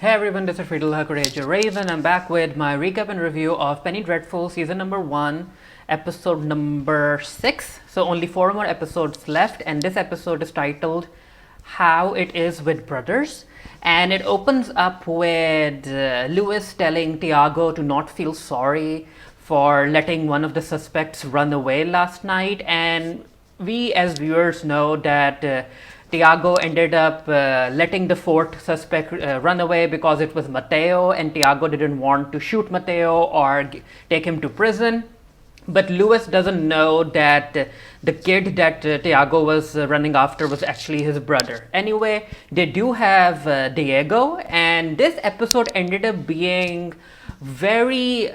Hey everyone, this is Friedel Hakurejo Raven. I'm back with my recap and review of Penny Dreadful season number 1, episode number 6. So only 4 more episodes left, and this episode is titled How It Is with Brothers. And it opens up with Lewis telling Tiago to not feel sorry for letting one of the suspects run away last night. And we as viewers know that Tiago ended up letting the fourth suspect run away because it was Mateo, and Tiago didn't want to shoot Mateo or take him to prison. But Lewis doesn't know that the kid that Tiago was running after was actually his brother. Anyway, they do have Diego, and this episode ended up being very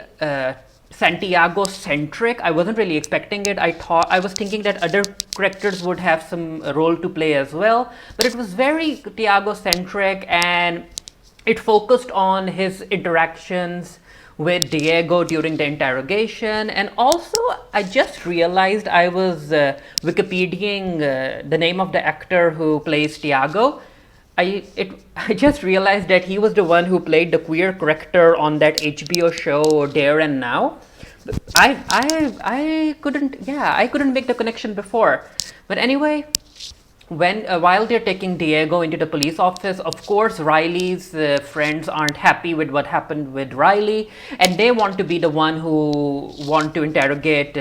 Santiago centric. I wasn't really expecting it. I was thinking that other characters would have some role to play as well, but it was very Tiago centric, and it focused on his interactions with Diego during the interrogation. And also, I just realized I was Wikipediaing the name of the actor who plays Tiago. I just realized that he was the one who played the queer character on that HBO show There and Now. I couldn't make the connection before. But anyway, when while they're taking Diego into the police office, of course Riley's friends aren't happy with what happened with Riley, and they want to be the one who want to interrogate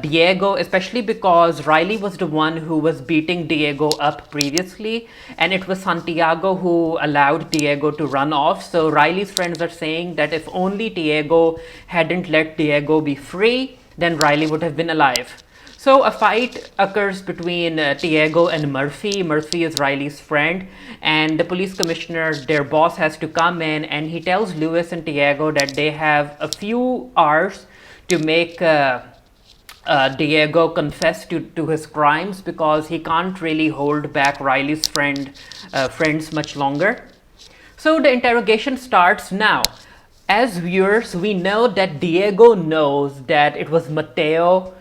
Diego, especially because Riley was the one who was beating Diego up previously, and it was Santiago who allowed Diego to run off. So Riley's friends are saying that if only Diego hadn't let Diego be free, then Riley would have been alive. So a fight occurs between Diego and Murphy. Murphy is Riley's friend, and the police commissioner, their boss, has to come in, and he tells Lewis and Diego that they have a few hours to make Diego confess to his crimes, because he can't really hold back Riley's friends much longer. So the interrogation starts now. As viewers, we know that Diego knows that it was Mateo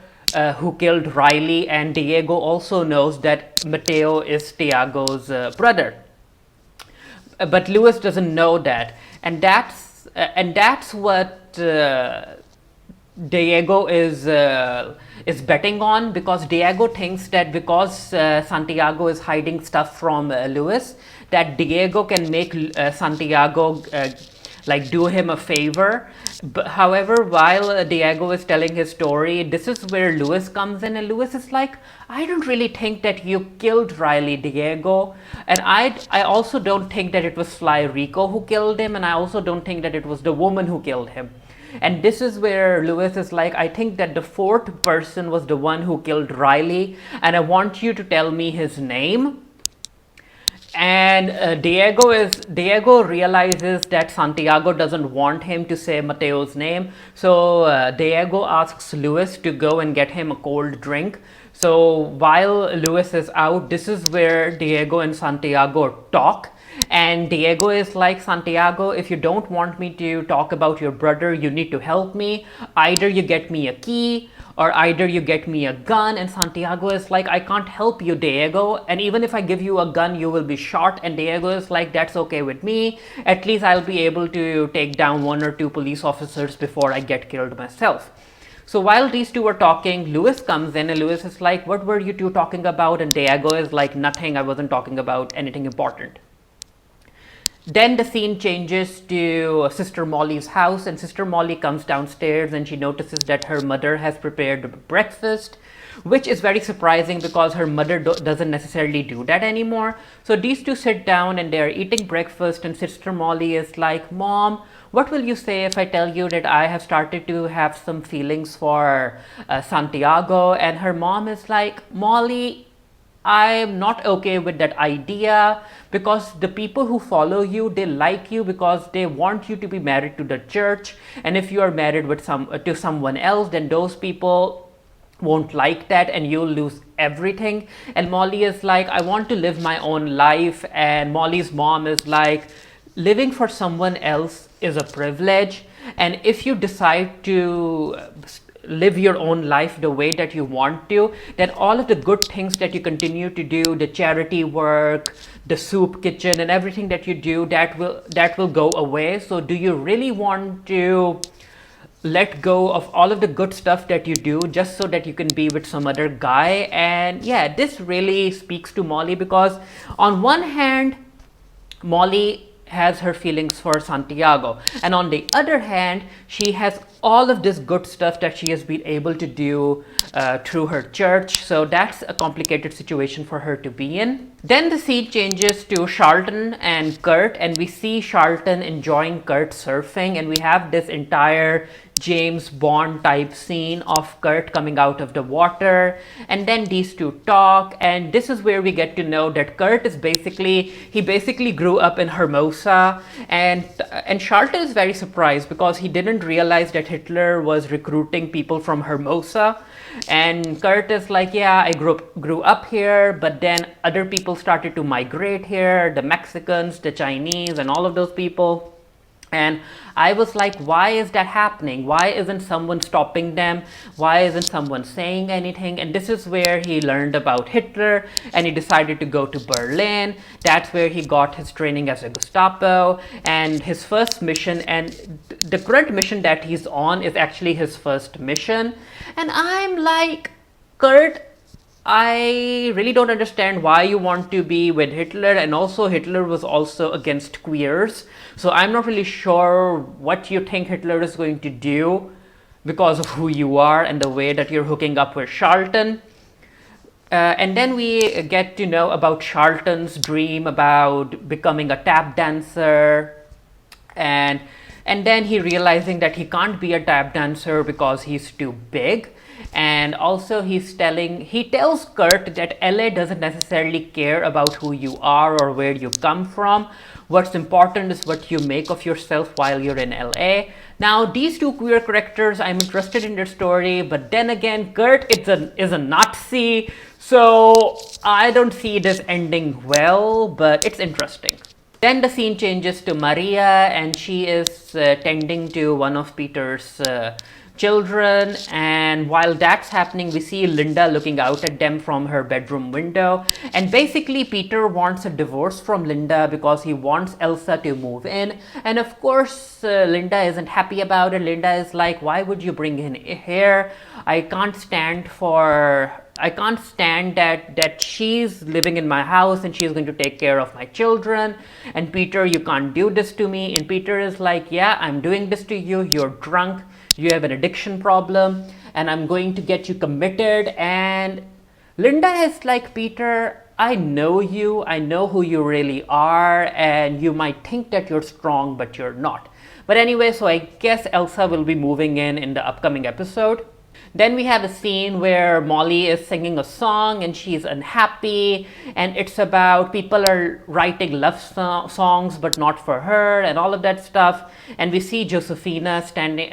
who killed Riley, and Diego also knows that Mateo is Tiago's brother. But Lewis doesn't know that, and that's what Diego is betting on, because Diego thinks that because Santiago is hiding stuff from Lewis, that Diego can make Santiago like do him a favor. But however, while Diego is telling his story, this is where Lewis comes in, and Lewis is like, I don't really think that you killed Riley, Diego, and I also don't think that it was Sly Rico who killed him, and I also don't think that it was the woman who killed him. And this is where Lewis is like, I think that the fourth person was the one who killed Riley, and I want you to tell me his name. And Diego realizes that Santiago doesn't want him to say Mateo's name, so Diego asks Lewis to go and get him a cold drink. So while Lewis is out, this is where Diego and Santiago talk. And Diego is like, Santiago, if you don't want me to talk about your brother, you need to help me. Either you get me a key, or either you get me a gun. And Santiago is like, I can't help you, Diego, and even if I give you a gun, you will be shot. And Diego is like, that's okay with me. At least I'll be able to take down 1 or 2 police officers before I get killed myself. So while these two are talking, Lewis comes in, and Lewis is like, what were you two talking about? And Diego is like, nothing, I wasn't talking about anything important. Then the scene changes to Sister Molly's house, and Sister Molly comes downstairs and she notices that her mother has prepared breakfast, which is very surprising because her mother doesn't necessarily do that anymore. So these two sit down and they are eating breakfast, and Sister Molly is like, Mom, what will you say if I tell you that I have started to have some feelings for Santiago? And her mom is like, Molly, I'm not okay with that idea, because the people who follow you, they like you because they want you to be married to the church, and if you are married with to someone else, then those people won't like that and you'll lose everything. And Molly is like, I want to live my own life. And Molly's mom is like, living for someone else is a privilege, and if you decide to live your own life the way that you want to, then all of the good things that you continue to do, the charity work, the soup kitchen and everything that you do, that will go away. So do you really want to let go of all of the good stuff that you do just so that you can be with some other guy? And yeah, this really speaks to Molly, because on one hand, Molly has her feelings for Santiago, and on the other hand, she has all of this good stuff that she has been able to do through her church. So that's a complicated situation for her to be in. Then the scene changes to Charlton and Kurt, and we see Charlton enjoying Kurt surfing, and we have this entire James Bond type scene of Kurt coming out of the water, and then these two talk, and this is where we get to know that Kurt is basically grew up in Hermosa, and Charlton is very surprised because he didn't realize that Hitler was recruiting people from Hermosa. And Kurt is like, yeah, I grew up here, but then other people started to migrate here, the Mexicans, the Chinese, and all of those people. And I was like, why is that happening? Why isn't someone stopping them? Why isn't someone saying anything? And this is where he learned about Hitler, and he decided to go to Berlin. That's where he got his training as a Gestapo, and his first mission, and the current mission that he's on is actually his first mission. And I'm like, Kurt, I really don't understand why you want to be with Hitler, and also Hitler was also against queers. So I'm not really sure what you think Hitler is going to do because of who you are and the way that you're hooking up with Charlton. And then we get to know about Charlton's dream about becoming a tap dancer, and then he realizing that he can't be a tap dancer because he's too big. And also he tells Kurt that LA doesn't necessarily care about who you are or where you come from. What's important is what you make of yourself while you're in LA. Now, these two queer characters, I'm interested in their story, but then again, Kurt is a Nazi, so I don't see this ending well, but it's interesting. Then the scene changes to Maria, and she is tending to one of Peter's children, and while that's happening, we see Linda looking out at them from her bedroom window, and basically Peter wants a divorce from Linda because he wants Elsa to move in, and of course Linda isn't happy about it. Linda is like, why would you bring in here? I can't stand that she's living in my house and she's going to take care of my children, and Peter, you can't do this to me. And Peter is like, yeah, I'm doing this to you, you're drunk, you have an addiction problem, and I'm going to get you committed. And Linda is like, Peter, I know you, I know who you really are, and you might think that you're strong, but you're not. But anyway, so I guess Elsa will be moving in the upcoming episode. Then we have a scene where Molly is singing a song and she's unhappy, and it's about people are writing love songs but not for her and all of that stuff. And we see Josefina standing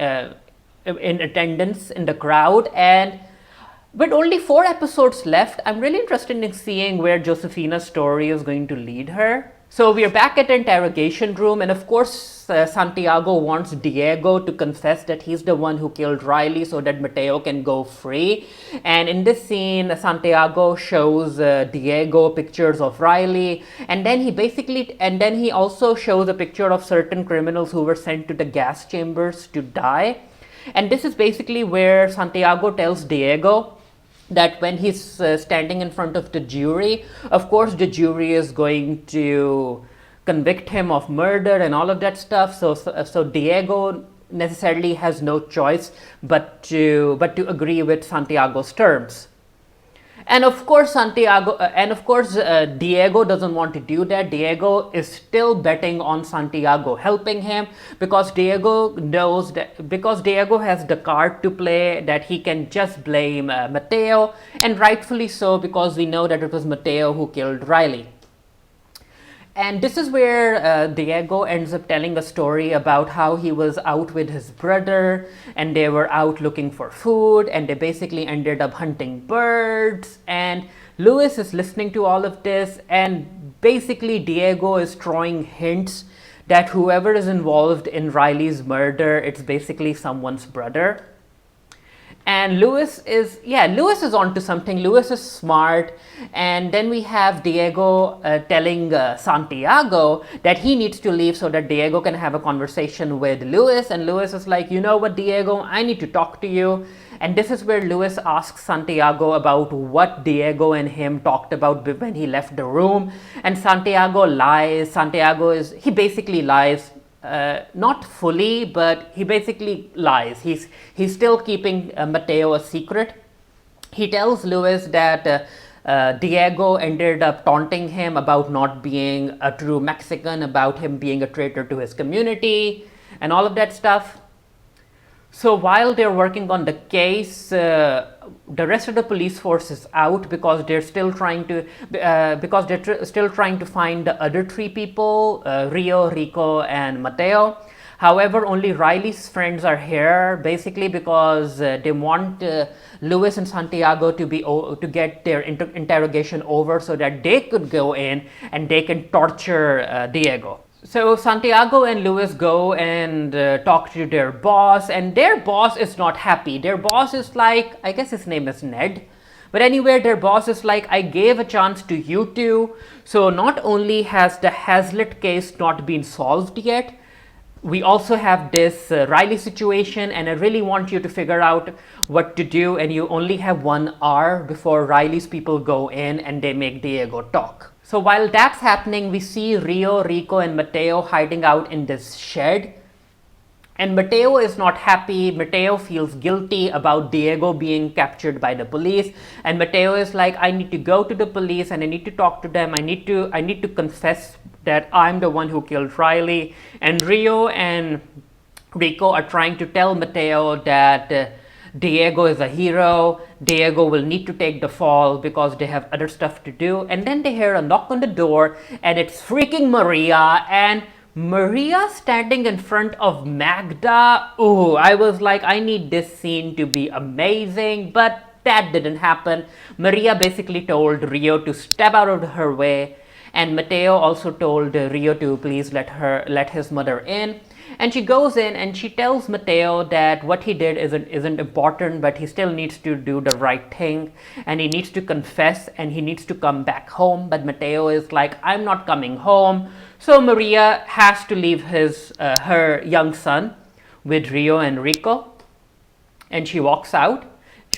in attendance in the crowd, and with only 4 episodes left, I'm really interested in seeing where Josefina's story is going to lead her. So we're back at the interrogation room, and of course Santiago wants Diego to confess that he's the one who killed Riley so that Mateo can go free. And in this scene, Santiago shows Diego pictures of Riley, and then he also shows a picture of certain criminals who were sent to the gas chambers to die. And this is basically where Santiago tells Diego that when he's standing in front of the jury, of course the jury is going to convict him of murder and all of that stuff. So Diego necessarily has no choice but to agree with Santiago's terms. And of course Diego doesn't want to do that. Diego is still betting on Santiago helping him because Diego has the card to play that he can just blame Mateo, and rightfully so, because we know that it was Mateo who killed Riley. And this is where Diego ends up telling a story about how he was out with his brother and they were out looking for food and they basically ended up hunting birds. And Lewis is listening to all of this, and basically Diego is throwing hints that whoever is involved in Riley's murder, it's basically someone's brother. And Lewis is onto something. Lewis is smart. And then we have Diego telling Santiago that he needs to leave so that Diego can have a conversation with Lewis. And Lewis is like, you know what, Diego, I need to talk to you. And this is where Lewis asks Santiago about what Diego and him talked about when he left the room. And Santiago lies. He basically lies. Not fully, but he basically lies. He's still keeping Mateo a secret. He tells Lewis that Diego ended up taunting him about not being a true Mexican, about him being a traitor to his community, and all of that stuff. So while they're working on the case, the rest of the police force is out because they're still trying to find the other three people, Rio, Rico, and Mateo. However, only Riley's friends are here, basically because they want Lewis and Santiago to get their interrogation over so that they could go in and they can torture Diego. So Santiago and Lewis go and talk to their boss, and their boss is not happy. Their boss is like, I guess his name is Ned. But anyway, their boss is like, I gave a chance to you two. So not only has the Hazlitt case not been solved yet, we also have this Riley situation, and I really want you to figure out what to do, and you only have 1 hour before Riley's people go in and they make Diego talk. So while that's happening, we see Rio, Rico, and Mateo hiding out in this shed. And Mateo is not happy. Mateo feels guilty about Diego being captured by the police. And Mateo is like, I need to go to the police and I need to talk to them. I need to confess that I'm the one who killed Riley. And Rio and Rico are trying to tell Mateo that Diego is a hero. Diego will need to take the fall because they have other stuff to do. And then they hear a knock on the door, and it's freaking Maria. And Maria standing in front of Magda. Ooh, I was like, I need this scene to be amazing, but that didn't happen. Maria basically told Rio to step out of her way, and Mateo also told Rio to please let his mother in. And she goes in and she tells Mateo that what he did isn't important, but he still needs to do the right thing, and he needs to confess and he needs to come back home. But Mateo is like, I'm not coming home. So Maria has to leave her young son with Rio and Rico, and she walks out.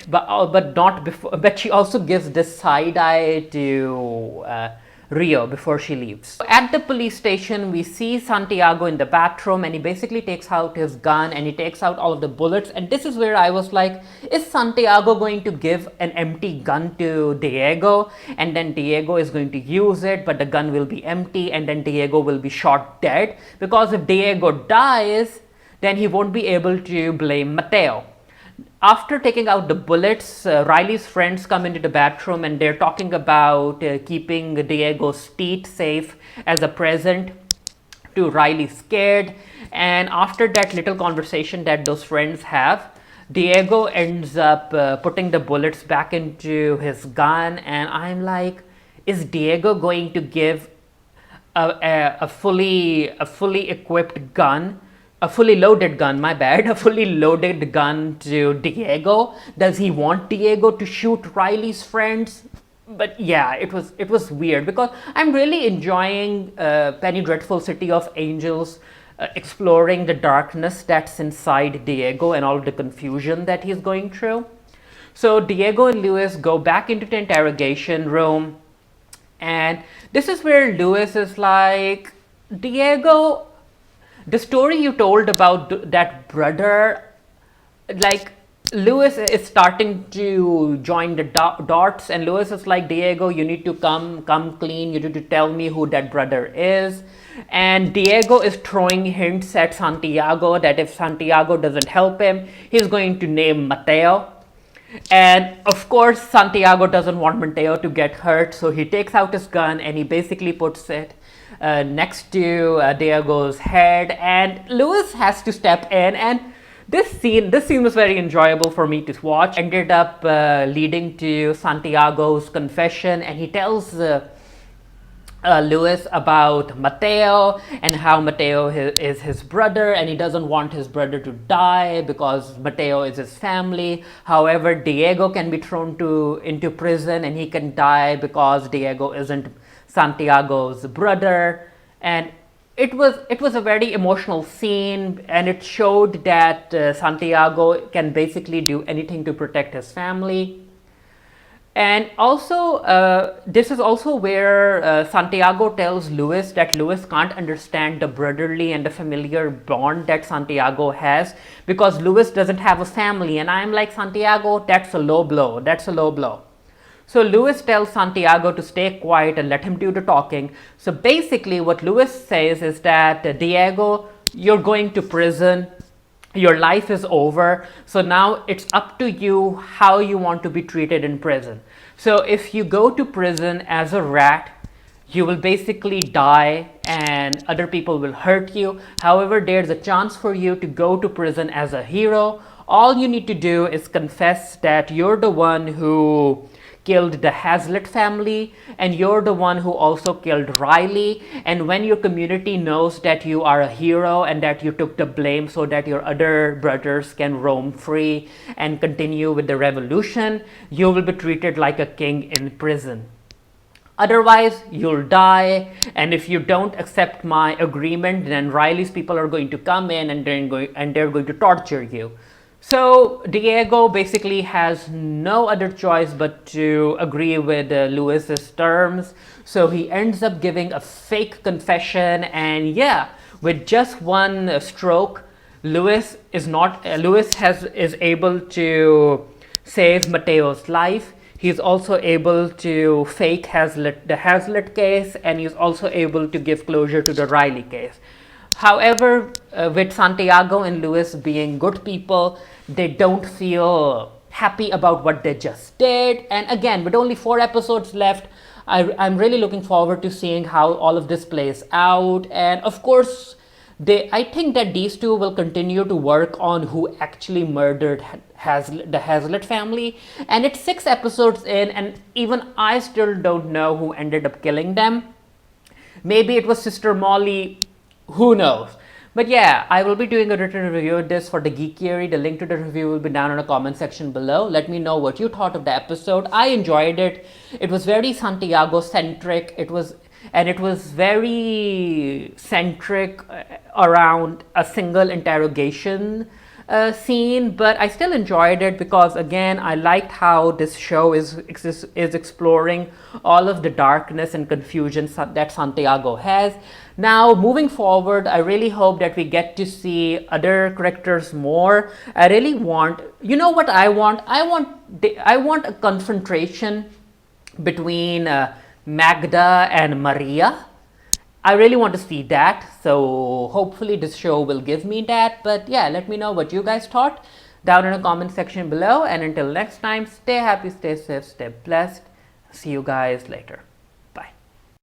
But not before. But she also gives this side eye to Rio before she leaves. At the police station, we see Santiago in the bathroom, and he basically takes out his gun and he takes out all of the bullets. And this is where I was like, is Santiago going to give an empty gun to Diego, and then Diego is going to use it, but the gun will be empty, and then Diego will be shot dead? Because if Diego dies, then he won't be able to blame Mateo. After taking out the bullets, Riley's friends come into the bathroom and they're talking about keeping Diego's teeth safe as a present to Riley scared. And after that little conversation that those friends have, Diego ends up putting the bullets back into his gun, and I'm like, is Diego going to give a fully equipped gun, a fully loaded gun, a fully loaded gun to Diego? Does he want Diego to shoot Riley's friends? But yeah, it was weird because I'm really enjoying Penny Dreadful City of Angels, exploring the darkness that's inside Diego and all the confusion that he's going through. So Diego and Lewis go back into the interrogation room, and this is where Lewis is like, Diego, the story you told about that brother, like, Lewis is starting to join the dots, and Lewis is like, Diego, you need to come clean. You need to tell me who that brother is. And Diego is throwing hints at Santiago that if Santiago doesn't help him, he's going to name Mateo. And of course, Santiago doesn't want Mateo to get hurt, so he takes out his gun and he basically puts it next to Diego's head, and Lewis has to step in. And this scene was very enjoyable for me to watch. Ended up leading to Santiago's confession, and he tells Luis about Mateo and how Mateo is his brother and he doesn't want his brother to die because Mateo is his family. However, Diego can be thrown into prison and he can die because Diego isn't Santiago's brother. And it was a very emotional scene, and it showed that Santiago can basically do anything to protect his family. And also, this is also where Santiago tells Luis that Luis can't understand the brotherly and the familiar bond that Santiago has because Luis doesn't have a family. And I'm like, Santiago, that's a low blow. That's a low blow. So Luis tells Santiago to stay quiet and let him do the talking. So basically, what Luis says is that Diego, you're going to prison, your life is over, so now it's up to you how you want to be treated in prison. So if you go to prison as a rat, you will basically die and other people will hurt you. However, there's a chance for you to go to prison as a hero. All you need to do is confess that you're the one who killed the Hazlitt family and you're the one who also killed Riley. And when your community knows that you are a hero and that you took the blame so that your other brothers can roam free and continue with the revolution, you will be treated like a king in prison. Otherwise, you'll die, and if you don't accept my agreement, then Riley's people are going to come in and they're going to torture you. So Diego basically has no other choice but to agree with Luis's terms. So he ends up giving a fake confession, and yeah, with just one stroke, Luis is able to save Mateo's life. He's also able to fake the Hazlitt case, and he's also able to give closure to the Riley case. However, with Santiago and Luis being good people, they don't feel happy about what they just did. And again, with only 4 episodes left, I'm really looking forward to seeing how all of this plays out. And of course, I think that these two will continue to work on who actually murdered the Hazlitt family. And it's 6 episodes in, and even I still don't know who ended up killing them. Maybe it was Sister Molly, who knows. But yeah, I will be doing a written review of this for the Geekery. The link to the review will be down in the comment section below. Let me know what you thought of the episode. I enjoyed it. It was very Santiago centric. It was very centric around a single interrogation scene, but I still enjoyed it because again I liked how this show is exploring all of the darkness and confusion that Santiago has. Now moving forward, I really hope that we get to see other characters more. I really want, you know what I want? I want a confrontation between Magda and Maria. I really want to see that, so hopefully this show will give me that. But yeah, let me know what you guys thought down in the comment section below, and until next time, stay happy, stay safe, stay blessed. See you guys later.